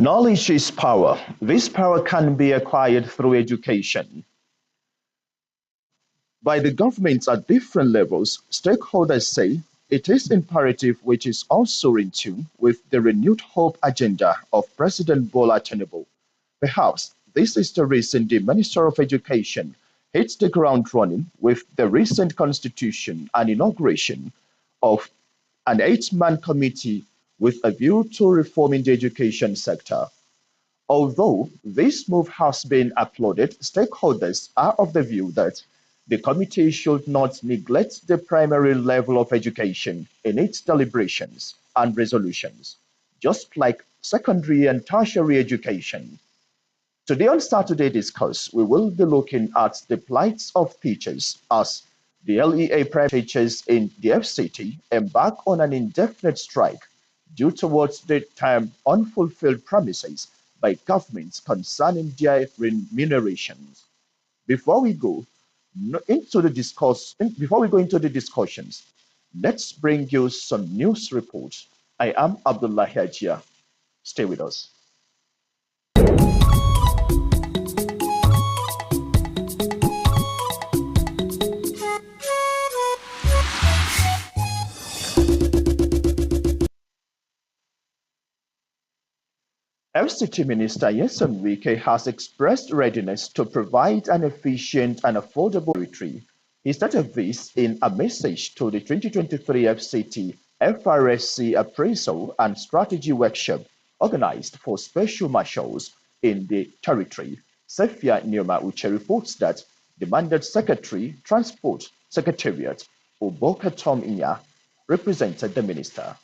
Knowledge is power. This power can be acquired through education. By the governments at different levels, stakeholders say it is imperative, which is also in tune with the renewed hope agenda of President Bola Tinubu. Perhaps this is the reason the Minister of Education hits the ground running with the recent constitution and inauguration of an 8-man committee with a view to reforming the education sector. Although this move has been applauded, stakeholders are of the view that the committee should not neglect the primary level of education in its deliberations and resolutions, just like secondary and tertiary education. Today on Saturday Discourse, we will be looking at the plights of teachers as the LEA private teachers in the FCT embark on an indefinite strike due towards the term unfulfilled promises by governments concerning their remunerations. Before we go into the discussions, let's bring you some news reports. I am Abdullah Hajia. Stay with us. FCT Minister Ozone has expressed readiness to provide an efficient and affordable retreat. He stated this in a message to the 2023 FCT FRSC Appraisal and Strategy Workshop organized for special marshals in the territory. Sefia Nneoma Uche reports that the mandate Secretary, Transport Secretariat, Oboka Tom Inya, represented the minister.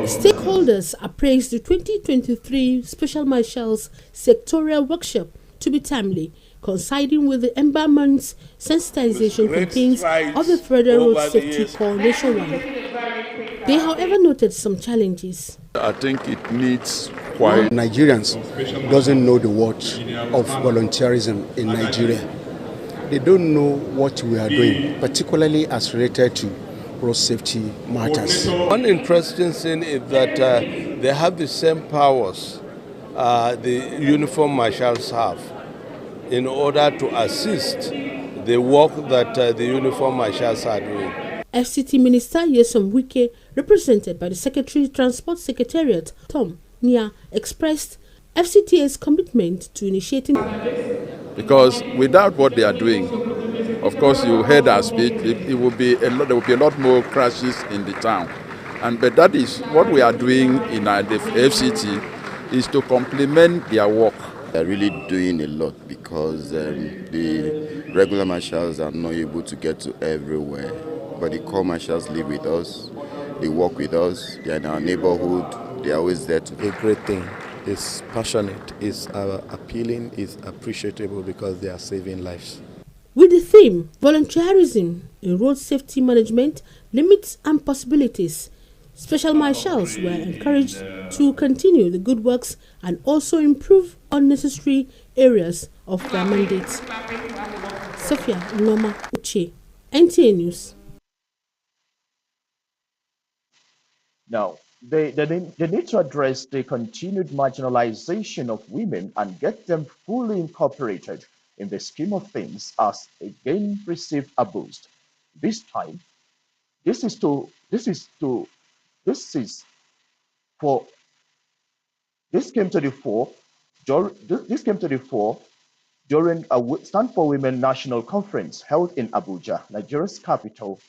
Stakeholders appraised the 2023 Special Marshals Sectorial Workshop to be timely, coinciding with the embalmment sensitization campaigns of the Federal Road Safety Corps nationwide. They, however, noted some challenges. I think it needs quite... Nigerians doesn't know the word of volunteerism in Nigeria. They don't know what we are doing, particularly as related to road safety matters. One interesting thing is that they have the same powers the uniform marshals have in order to assist the work that the uniform marshals are doing. FCT Minister Ozone, represented by the Secretary Transport Secretariat, Tom Nia, expressed FCT's commitment to initiating. Because without what they are doing, of course, you heard our speech. It will be a lot. There will be a lot more crashes in the town, but that is what we are doing in the FCT, is to complement their work. They're really doing a lot because the regular marshals are not able to get to everywhere, but the core marshals live with us. They work with us. They are in our neighborhood. They are always there to. A great thing. It's passionate. It's appealing. It's appreciable because they are saving lives. With the theme, Volunteerism in Road Safety Management, Limits and Possibilities, special marshals were encouraged to continue the good works and also improve unnecessary areas of their mandates. Sefia Nneoma Uche, NTA News. Now, they need to address the continued marginalization of women and get them fully incorporated in the scheme of things as again received a boost. This time, this came to the fore during a Stand for Women National Conference held in Abuja, Nigeria's capital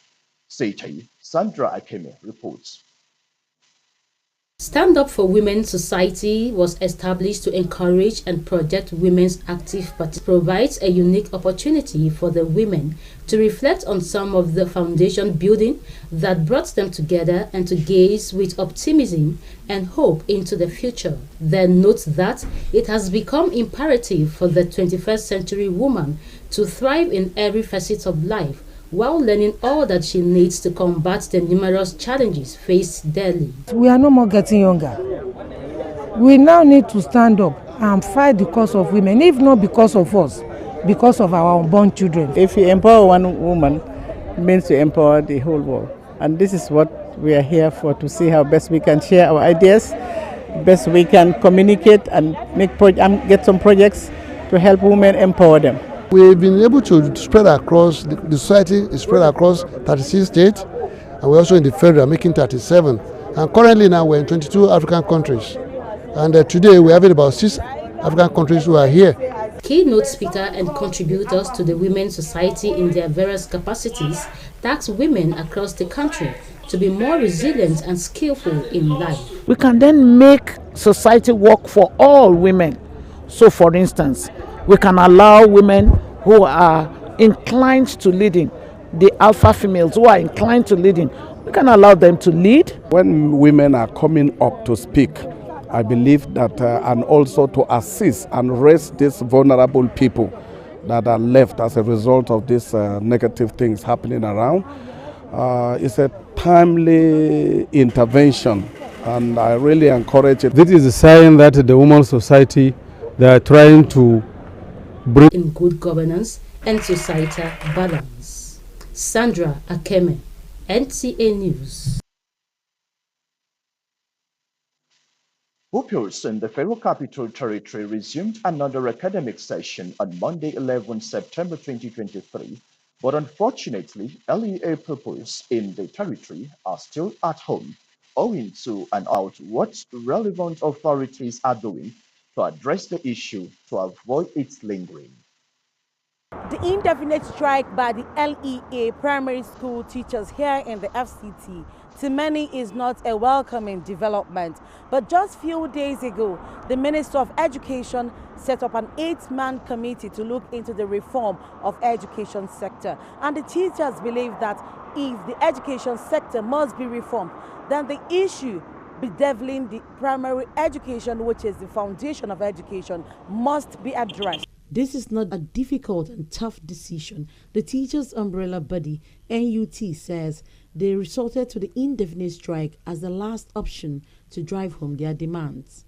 city. Sandra Akeme reports. Stand Up for Women Society was established to encourage and project women's active participation. Provides a unique opportunity for the women to reflect on some of the foundation building that brought them together and to gaze with optimism and hope into the future. Then note that it has become imperative for the 21st century woman to thrive in every facet of life, while learning all that she needs to combat the numerous challenges faced daily. We are no more getting younger. We now need to stand up and fight the cause of women, if not because of us, because of our unborn children. If you empower one woman, it means to empower the whole world. And this is what we are here for, to see how best we can share our ideas, best we can communicate and get some projects to help women empower them. We've been able to spread across, the society is spread across 36 states, and we're also in the federal, making 37. And currently now we're in 22 African countries. And today we're having about 6 African countries who are here. Keynote speaker and contributors to the Women's Society in their various capacities tasked women across the country to be more resilient and skillful in life. We can then make society work for all women. So for instance, we can allow women who are inclined to leading, the alpha females who are inclined to leading, we can allow them to lead. When women are coming up to speak, I believe that, and also to assist and raise these vulnerable people that are left as a result of these negative things happening around, it's a timely intervention, and I really encourage it. This is a sign that the Women's Society, they are trying to bring in good governance and societal balance. Sandra Akeme, NTA News. Pupils in the Federal Capital Territory resumed another academic session on Monday, 11 September 2023, but unfortunately, LEA pupils in the territory are still at home, owing to and out what relevant authorities are doing to address the issue to avoid its lingering. The indefinite strike by the LEA primary school teachers here in the FCT to many is not a welcoming development. But just few days ago, the Minister of Education set up an 8-man committee to look into the reform of education sector. And the teachers believe that if the education sector must be reformed, then the issue bedeviling the primary education, which is the foundation of education, must be addressed. This is not a difficult and tough decision. The teachers' umbrella body, NUT, says they resorted to the indefinite strike as the last option to drive home their demands.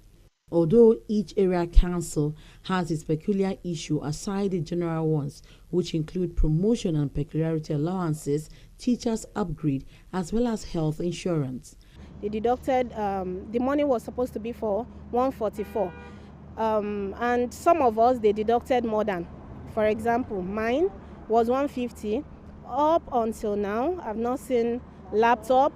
Although each area council has its peculiar issue aside the general ones, which include promotion and peculiarity allowances, teachers' upgrade, as well as health insurance. They deducted, the money was supposed to be for 144. And some of us, they deducted more than. For example, mine was 150. Up until now, I've not seen laptop.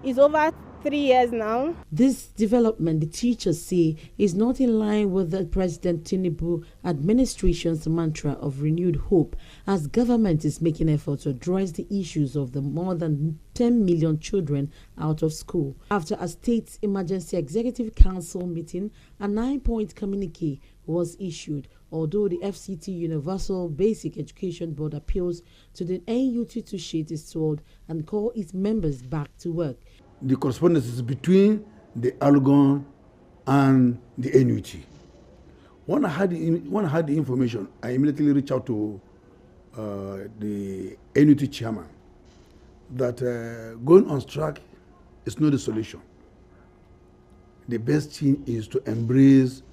It's over 3 years now. This development, the teachers say, is not in line with the President Tinubu administration's mantra of renewed hope, as government is making efforts to address the issues of the more than 10 million children out of school. After a state emergency executive council meeting, a 9-point communique was issued, although the FCT Universal Basic Education Board appeals to the NUT to sheet its sword and call its members back to work. The correspondence is between the Ozone and the NUT. When I had the information, I immediately reached out to the NUT chairman that going on strike is not the solution. The best thing is to embrace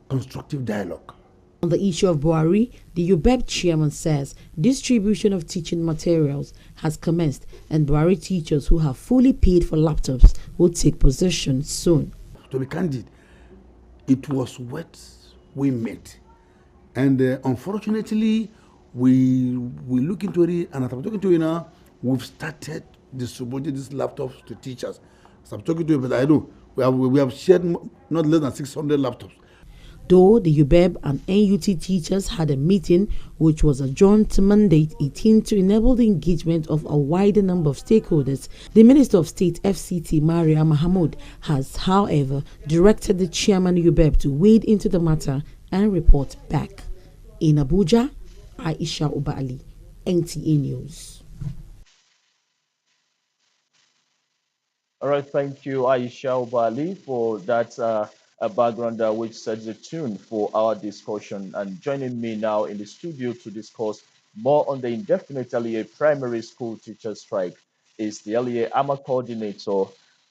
constructive dialogue. On the issue of Buhari, the UBEP chairman says distribution of teaching materials has commenced and Buhari teachers who have fully paid for laptops will take possession soon. To be candid, it was what we met. And unfortunately, we look into it, and as I'm talking to you now, we've started distributing these laptops to teachers. As I'm talking to you, but I know we have shared not less than 600 laptops. Though the UBEB and NUT teachers had a meeting which was adjourned to Monday 18 to enable the engagement of a wider number of stakeholders, the Minister of State FCT Maria Mahmoud has, however, directed the chairman UBEB to wade into the matter and report back. In Abuja, Aisha Ubali, NTA News. All right, thank you, Aisha Ubali, for that background which sets the tune for our discussion. And joining me now in the studio to discuss more on the indefinite LEA primary school teacher strike is the LEA AMA coordinator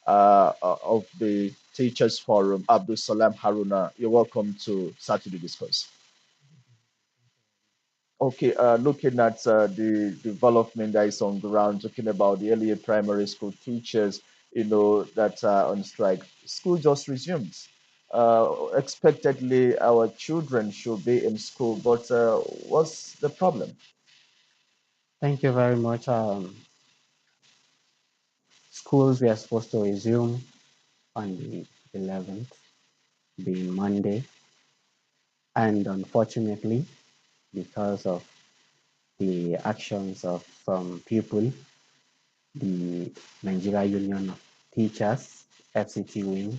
of the Teachers Forum, Abdul Salam Haruna. You're welcome to Saturday Discourse. Okay, looking at the development that is on ground, talking about the earlier primary school teachers, that are on strike. School just resumed. Expectedly, our children should be in school, but what's the problem? Thank you very much. Schools were supposed to resume on the 11th, being Monday, and unfortunately, because of the actions of some people, the Nigeria Union of Teachers, FCT wing,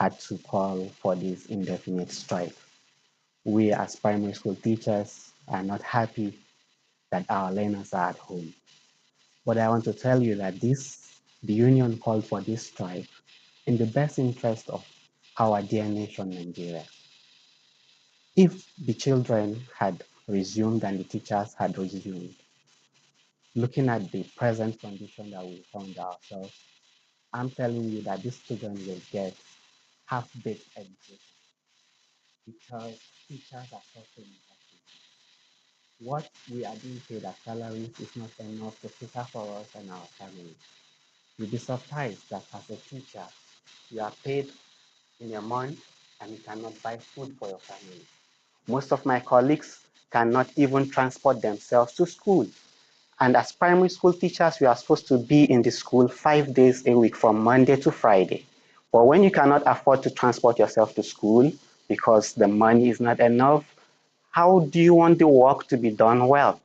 had to call for this indefinite strike. We as primary school teachers are not happy that our learners are at home. But I want to tell you that the union called for this strike in the best interest of our dear nation, Nigeria. If the children had resumed and the teachers had resumed, looking at the present condition that we found ourselves, I'm telling you that these children will get half-baked education because teachers are suffering. What we are being paid as salaries is not enough to cater for us and our families. You'll be surprised that as a teacher, you are paid in a month and you cannot buy food for your family. Most of my colleagues cannot even transport themselves to school. And as primary school teachers, we are supposed to be in the school 5 days a week from Monday to Friday. But when you cannot afford to transport yourself to school because the money is not enough, how do you want the work to be done well?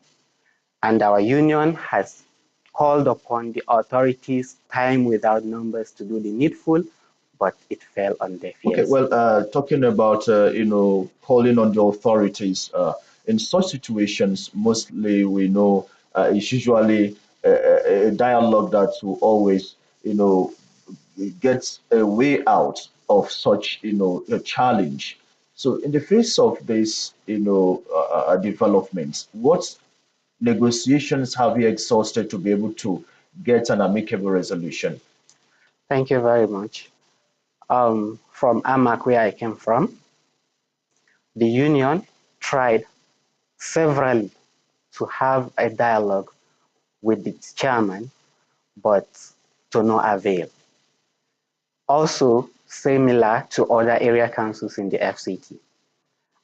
And our union has called upon the authorities time without numbers to do the needful, but it fell on deaf ears. Okay, well, talking about calling on the authorities in such situations, mostly we know it's usually a dialogue that will always get a way out of such a challenge. So, in the face of this developments, what negotiations have you exhausted to be able to get an amicable resolution? Thank you very much. From Amak, where I came from, the union tried severally to have a dialogue with the chairman, but to no avail. Also, similar to other area councils in the FCT.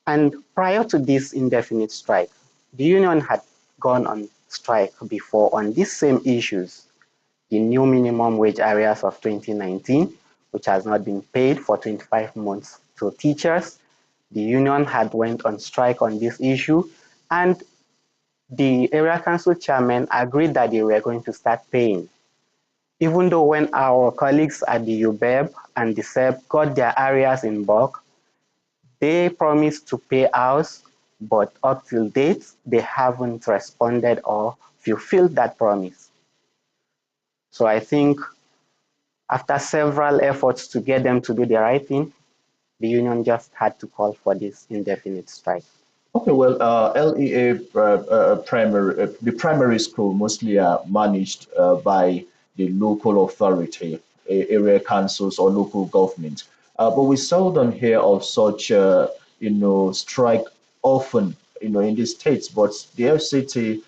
And prior to this indefinite strike, the union had gone on strike before on these same issues, the new minimum wage areas of 2019, which has not been paid for 25 months to teachers. The union had went on strike on this issue, and the area council chairman agreed that they were going to start paying. Even though when our colleagues at the UBEB and the SEB got their areas in bulk, they promised to pay us, but up till date, they haven't responded or fulfilled that promise. So I think after several efforts to get them to do the right thing, the union just had to call for this indefinite strike. Okay, well, LEA the primary school mostly are managed by the local authority, area councils or local government. But we seldom hear of such, strike often, in the states. But the FCT,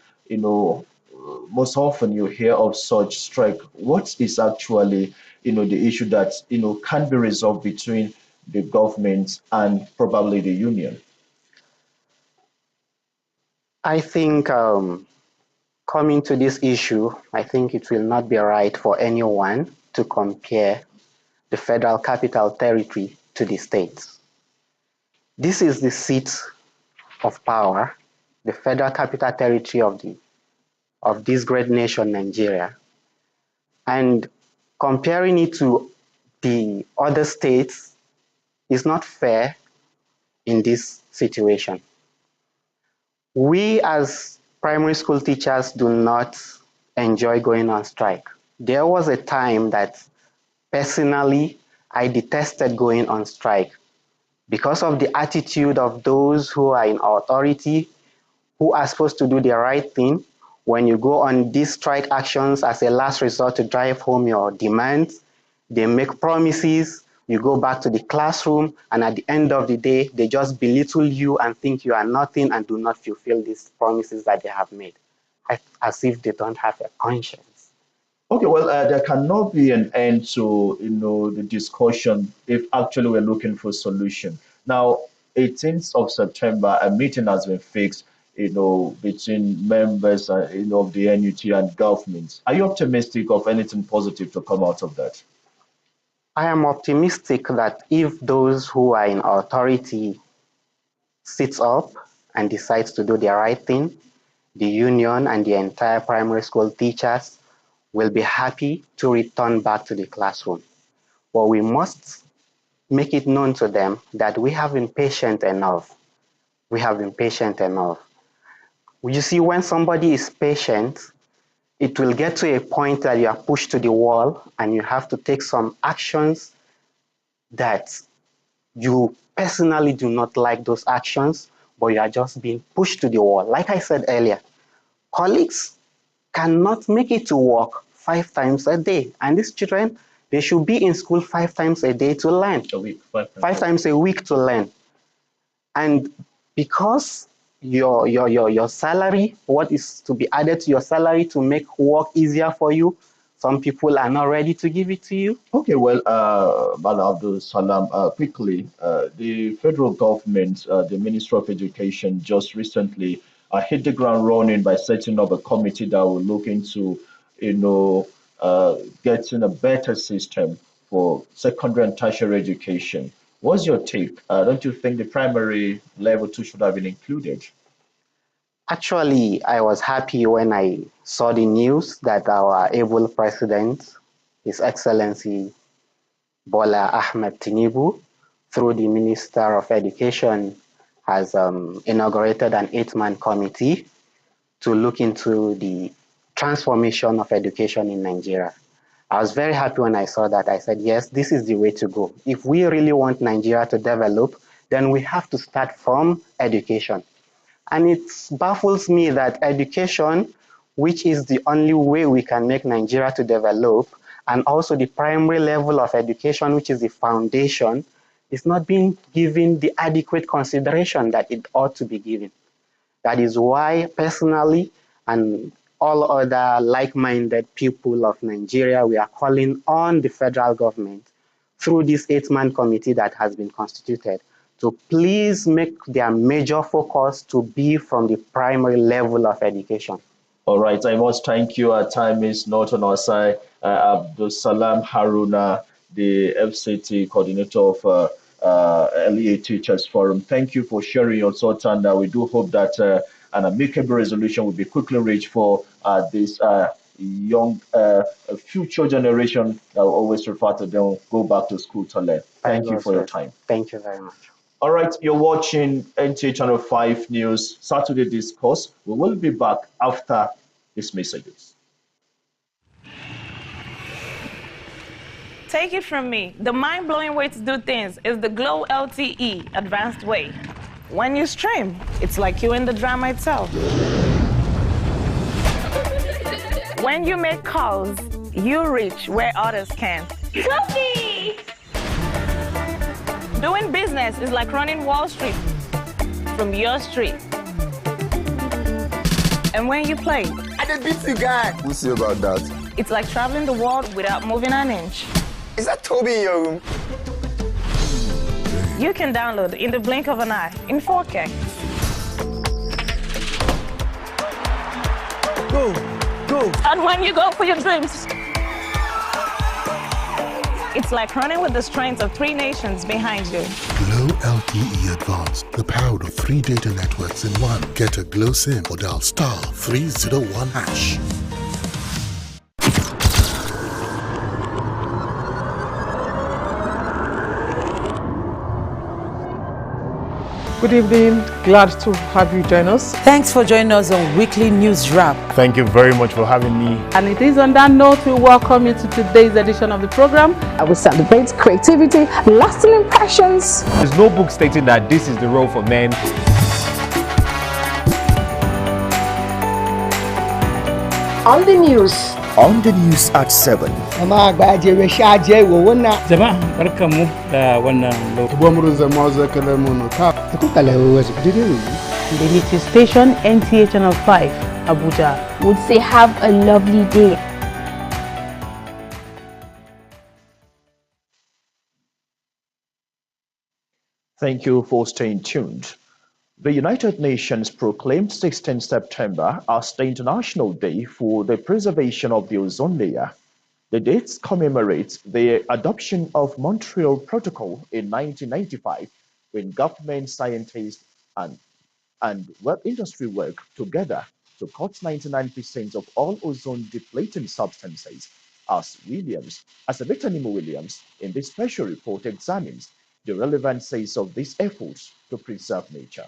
most often you hear of such strike. What is actually, the issue that, can be resolved between the government and probably the union? I think coming to this issue, I think it will not be right for anyone to compare the Federal Capital Territory to the states. This is the seat of power, the Federal Capital Territory of this great nation, Nigeria. And comparing it to the other states is not fair in this situation. We as primary school teachers do not enjoy going on strike. There was a time that personally I detested going on strike because of the attitude of those who are in authority, who are supposed to do the right thing. When you go on these strike actions as a last resort to drive home your demands, they make promises, you go back to the classroom, and at the end of the day, they just belittle you and think you are nothing and do not fulfill these promises that they have made, as if they don't have a conscience. Okay, well, there cannot be an end to the discussion if actually we're looking for a solution. Now, 18th of September, a meeting has been fixed, between members, of the NUT and government. Are you optimistic of anything positive to come out of that? I am optimistic that if those who are in authority sits up and decides to do the right thing, the union and the entire primary school teachers will be happy to return back to the classroom. But we must make it known to them that we have been patient enough. We have been patient enough. You see, when somebody is patient, it will get to a point that you are pushed to the wall and you have to take some actions that you personally do not like those actions, but you are just being pushed to the wall. Like I said earlier, colleagues cannot make it to work 5 times a day. And these children, they should be in school 5 times a day to learn. A week, 5 times a week to learn. And because your salary, what is to be added to your salary to make work easier for you, some people are not ready to give it to you. Okay, well, Bala Abdul Salam, quickly, the federal government, the Ministry of Education, just recently hit the ground running by setting up a committee that will look into, getting a better system for secondary and tertiary education. What's your take? Don't you think the primary level too should have been included? Actually, I was happy when I saw the news that our able president, His Excellency Bola Ahmed Tinubu, through the Minister of Education, has inaugurated an 8-man committee to look into the transformation of education in Nigeria. I was very happy when I saw that. I said, yes, this is the way to go. If we really want Nigeria to develop, then we have to start from education. And it baffles me that education, which is the only way we can make Nigeria to develop, and also the primary level of education, which is the foundation, is not being given the adequate consideration that it ought to be given. That is why, personally, and all other like-minded people of Nigeria, we are calling on the federal government through this 8-man committee that has been constituted to please make their major focus to be from the primary level of education. All right, I must thank you. Our time is not on our side. Abdul Salam Haruna, the FCT coordinator of LEA Teachers Forum. Thank you for sharing your thoughts, and we do hope that an amicable resolution will be quickly reached for this young future generation that will always refer to them go back to school to learn. Thank you for your time. Thank you very much. All right, you're watching NTA Channel 5 News Saturday Discourse. We will be back after these messages. Take it from me, the mind-blowing way to do things is the Glow LTE advanced way. When you stream, it's like you're in the drama itself. When you make calls, you reach where others can't. Copy! Doing business is like running Wall Street from your street. And when you play, I did beat the guy. We'll see about that. It's like traveling the world without moving an inch. Is that Toby in your room? You can download in the blink of an eye in 4K. Go, go. And when you go for your dreams, It's like running with the strength of 3 nations behind you. Glow LTE Advanced, the power of 3 data networks in one. Get a Glow SIM or dial *301#. Good evening. Glad to have you join us. Thanks for joining us on Weekly News Wrap. Thank you very much for having me. And it is on that note we welcome you to today's edition of the program. I will celebrate creativity, lasting impressions. There's no book stating that this is the role for men. On the news. On the news at 7. Jama'a barkanmu da wannan The Little Station NTA Channel 5, Abuja, would say have a lovely day. Thank you for staying tuned. The United Nations proclaimed 16 September as the International Day for the Preservation of the Ozone Layer. The date commemorates the adoption of Montreal Protocol in 1995, when government, scientists, and industry work together to cut 99% of all ozone-depleting substances. As Victor Williams in this special report examines the relevancies of these efforts to preserve nature.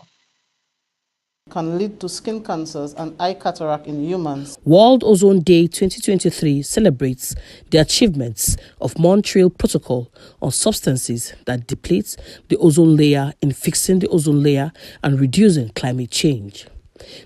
Can lead to skin cancers and eye cataract in humans. World Ozone Day 2023 celebrates the achievements of Montreal Protocol on substances that deplete the ozone layer in fixing the ozone layer and reducing climate change.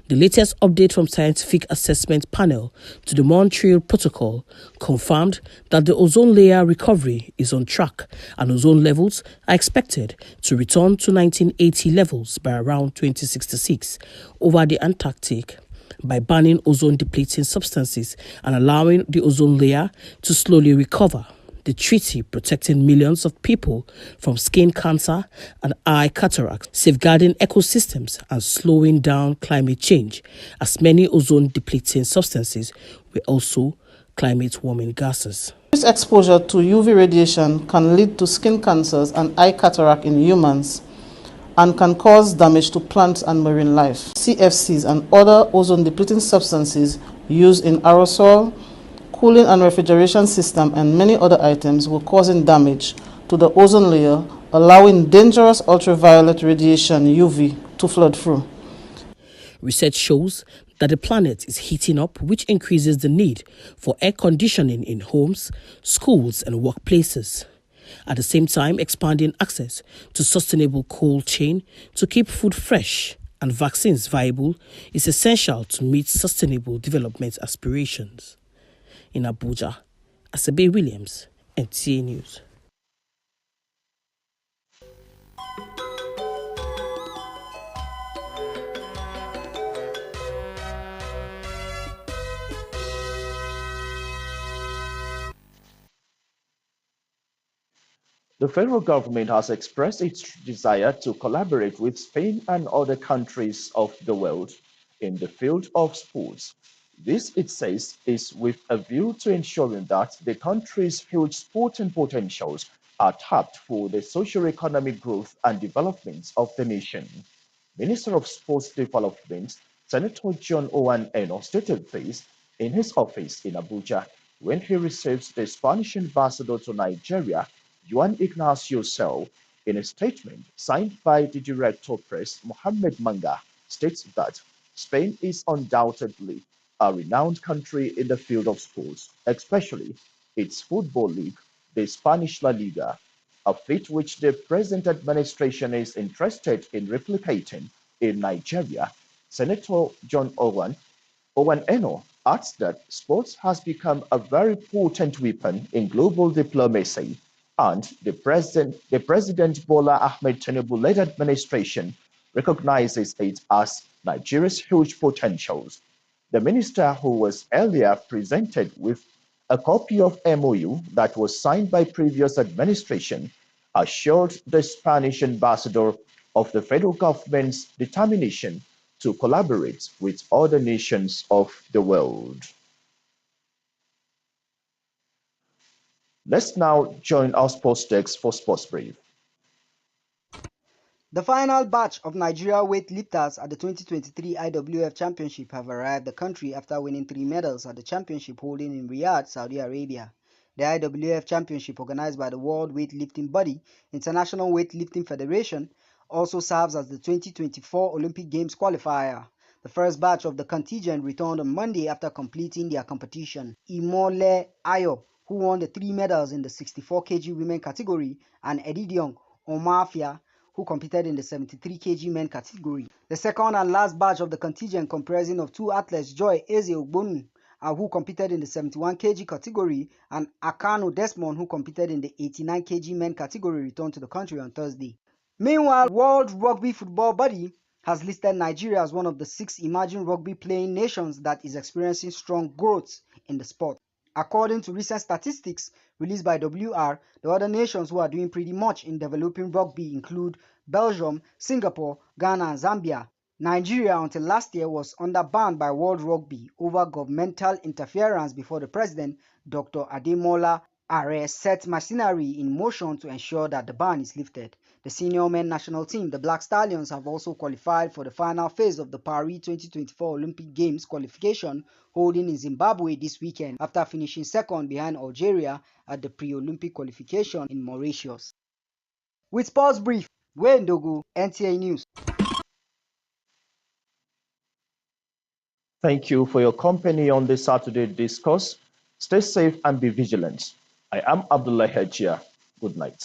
The latest update from Scientific Assessment Panel to the Montreal Protocol confirmed that the ozone layer recovery is on track and ozone levels are expected to return to 1980 levels by around 2066 over the Antarctic by banning ozone-depleting substances and allowing the ozone layer to slowly recover. The treaty protecting millions of people from skin cancer and eye cataract, safeguarding ecosystems and slowing down climate change, as many ozone-depleting substances were also climate-warming gases. This exposure to UV radiation can lead to skin cancers and eye cataract in humans and can cause damage to plants and marine life. CFCs and other ozone-depleting substances used in aerosol, cooling and refrigeration system, and many other items were causing damage to the ozone layer, allowing dangerous ultraviolet radiation UV to flood through. Research shows that the planet is heating up, which increases the need for air conditioning in homes, schools, and workplaces. At the same time, expanding access to sustainable cold chain to keep food fresh and vaccines viable is essential to meet sustainable development aspirations. In Abuja, Asabe Williams, NTA News. The federal government has expressed its desire to collaborate with Spain and other countries of the world in the field of sports. This, it says, is with a view to ensuring that the country's huge sporting potentials are tapped for the socio-economic growth and development of the nation. Minister of Sports Development, Senator John Owen Eno, stated this in his office in Abuja when he received the Spanish ambassador to Nigeria, Juan Ignacio Sel. In a statement signed by the Director of Press, Mohammed Manga, states that Spain is undoubtedly a renowned country in the field of sports, especially its football league, the Spanish La Liga, a feat which the present administration is interested in replicating in Nigeria. Senator John Owen Eno adds that sports has become a very potent weapon in global diplomacy, and the President Bola Ahmed Tinubu-led administration recognizes it as Nigeria's huge potentials. The minister, who was earlier presented with a copy of MOU that was signed by previous administration, assured the Spanish ambassador of the federal government's determination to collaborate with other nations of the world. Let's now join our sports desk for Sports Brief. The final batch of Nigeria weightlifters at the 2023 IWF Championship have arrived the country after winning 3 medals at the championship holding in Riyadh, Saudi Arabia. The IWF Championship, organized by the World Weightlifting Body, International Weightlifting Federation, also serves as the 2024 Olympic Games qualifier. The first batch of the contingent returned on Monday after completing their competition. Imole Ayo, who won the 3 medals in the 64 kg women category, and Edidion Omafia, who competed in the 73 kg men category. The second and last batch of the contingent, comprising of 2 athletes, Joy Eze Ogbonu, who competed in the 71 kg category, and Akano Desmond, who competed in the 89 kg men category, returned to the country on Thursday. Meanwhile, World Rugby Football Body has listed Nigeria as one of the 6 emerging rugby playing nations that is experiencing strong growth in the sport. According to recent statistics released by WR, the other nations who are doing pretty much in developing rugby include Belgium, Singapore, Ghana, and Zambia. Nigeria, until last year, was under ban by World Rugby over governmental interference before the president, Dr. Ademola Are, set machinery in motion to ensure that the ban is lifted. The senior men national team, the Black Stallions, have also qualified for the final phase of the Paris 2024 Olympic Games qualification holding in Zimbabwe this weekend after finishing second behind Algeria at the pre-Olympic qualification in Mauritius. With Sports Brief, Wayne Dogo, NTA News. Thank you for your company on this Saturday Discourse. Stay safe and be vigilant. I am Abdullah Hajia. Good night.